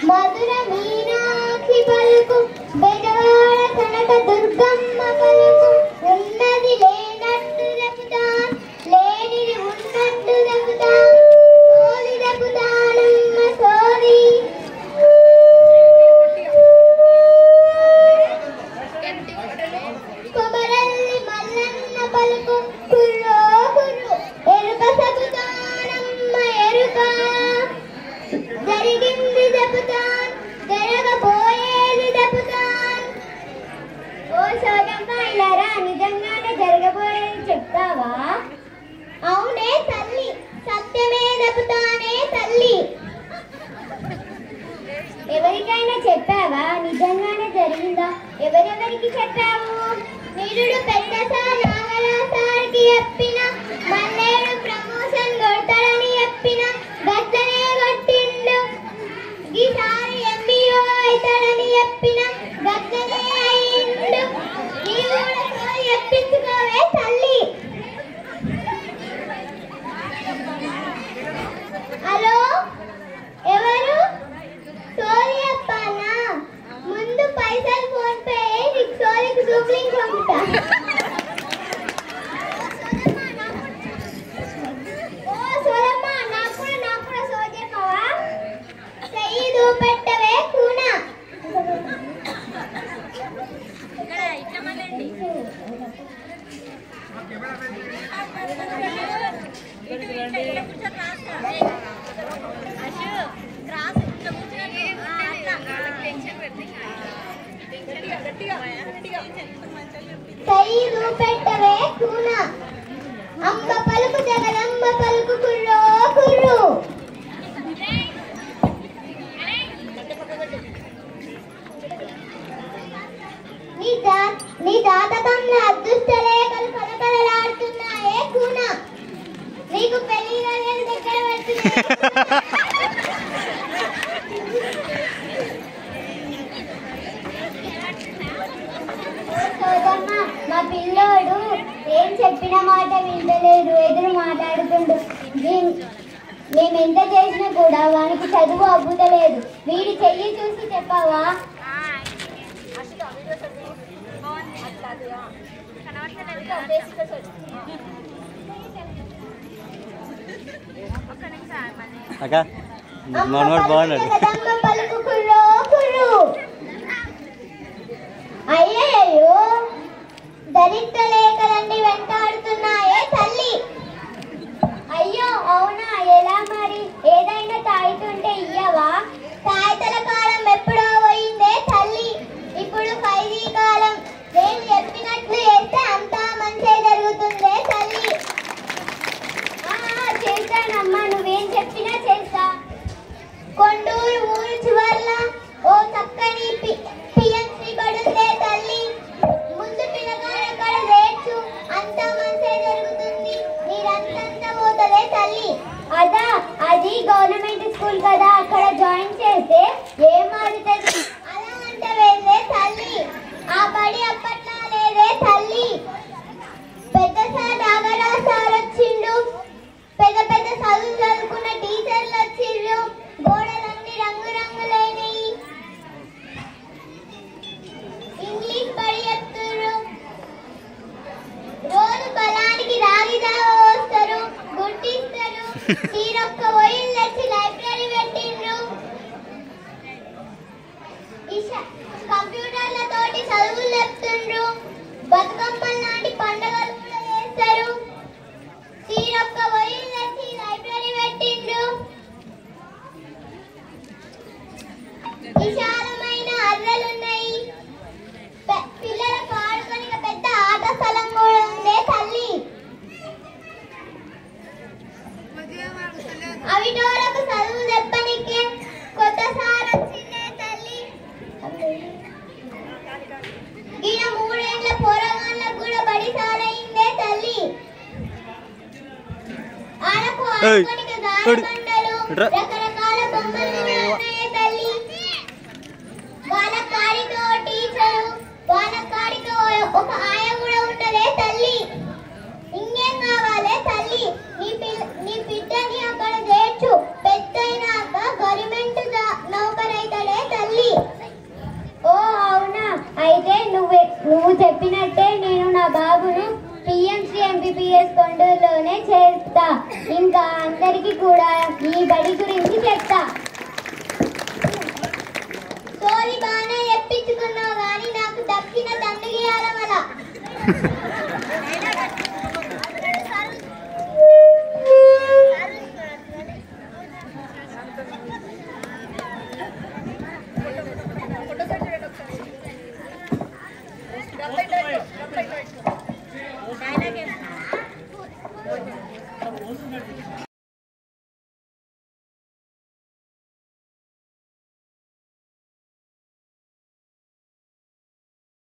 మధుర మీనాక్షి పలుకు బెజవాడ కనక దుర్గమ్మ పలుకు ఉన్నది లేనట్టు చెబుతాన్ లేనిది ఉన్నట్టు చెబుతాన్ సోది చెబుతానమ్మ సోది కొమరల్లి మల్లన్న పలుకు కుర్రో కుర్రు ఎరుక చెబుతానమ్మ ఎరుక జరిగింది చెబుతాన్ జరగబోయేది చెబుతాన్. ఓ సోదమ్మ ఇలారా నిజంగానే జరగబోయేది చెప్తావా? అవునే తల్లి సత్యమే చెబుతానే తల్లి. ఎవరికైనా చెప్పావా? నిజంగానే జరిగిందా? ఎవరెవరికి చెప్పావు? నిరుడు పెద్ద సార్ నాగరా సార్కి చెప్పిన మల్లేడు ప్రమోషన్ కొడతాడని చెప్పిన గద్దనే కొట్టిండు. ఈసారి ఎంబీఓ అవుతాడని చెప్పిన గద్దనే అయిండు. నీ కూడా చెప్పించుకోవే తల్లి. హలో ఎవరు? సోరీ అప్పనా? ముందు పైసలు ఫోన్ పే నీకు సోరీకి డూప్లింగ్ పంపుతా. ఓ సోరమ్మ నాకు కూడా సోరీ చెప్పవా? చెయ్యి చూపెట్టవే కూనా. చెయ్యి చూపెట్టవే కూనా. అంబ పలుకు జగదంబ పలుకు కుర్రో కుర్రు. నీ జాతకంలో అదృష్ట రేఖలు కలకలలాడుతున్నాయే కూన. నీకు పెళ్లి దగ్గర పడుతుంది. మా పిల్లోడు ఏం చెప్పిన మాట వింటలేడు, ఎదురు మాట్లాడుతుండు. మేమెంత చేసినా కూడా వానికి చదువు అబ్బుతలేదు. వీడి చెయ్యి చూసి చెప్పావా? అయ్యయ్యో దరిద్ర లేఖలన్నీ వెంటాడుతున్నాయే తల్లి. అయ్యో అవునా? ఎలా మరి? ఏదైనా తాయితుంటే ఇయ్యవా? తాయితల కాలం ఎప్పుడో పోయిందే తల్లి. ఇప్పుడు ఖైదీ కాలం. నేను చెప్పినట్లు చేస్తే అంతా మంచి జరుగుతుందే తల్లి. చేస్తానమ్మా, నువ్వేం చెప్పినా చేస్తా. కొండూరు ఊరు చివర్ల ఓ చక్కని పిఎంసి పడుందే తల్లి. ముందు పిల్లగాడక్కడ రేట్సు అంతా మంచి జరుగుతుంది. నీరంతా పోతదే తల్లి. అదా అది గవర్నమెంట్ స్కూల్ కదా, అక్కడ జాయిన్ చేస్తే ఏం మారుతుంది? అలా అంటే వెళ్ళే తల్లి. ఆ బడి అప్పట్లా లేదే తల్లి. పెద్ద సార్ నాగరా సార్ వచ్చిండు. పెద్ద పెద్ద చదువు చదువుకున్న టీచర్లు వచ్చిండ్రు. గోడలన్నీ రంగురంగులైనవి. ఇంగ్లీష్ బడి చెప్తున్నారు. రోజు బలానికి రాగి జావ పోస్తారు, గుర్తిస్తారు. తీరొక్క ఒయిల్ తెచ్చి లైబ్రరీ పెట్టిండ్రు. కంప్యూటర్లతోటి చదువులు చెప్తుండ్రు. బతుకమ్మల నాటి పండుగలు కూడా చేస్తారు. తీరొక్క ఒయిల్ తెచ్చి లైబ్రరీ పెట్టిండ్రు. విశాలమైన అర్రలున్నాయి. పిల్లలకు ఆడుకొని పెద్ద ఆట స్థలం కూడా ఉందే తల్లి. అవిటోలకు చదువు చెప్పనికే కొత్త సార్ వచ్చిందే తల్లి. ఈయన 3 ఏళ్ల పోరగాళ్ళకు కూడా బడి సారైందే తల్లి. ఆడకు ఆడుకోనికి దారబండలు రకరకాల బొమ్మలు ఉన్నాయే తల్లి. వాళ్ళ కాడితో టీచరు, వాళ్ళ కాడితో ఒక ఆయ కూడా ఉంటదే తల్లి. ఇంకేం కావాలే తల్లి? నీ బిడ్డని అక్కడ చేర్చు. పెద్దయినాక గవర్నమెంట్ నౌకరైతే కొండూరులోనే చేస్తా. ఇంకా అందరికి కూడా ఈ బడి గురించి చెప్తా. సోరీ బాగానే చెప్పించుకున్నావు కానీ నాకు దక్కిన దండగియాల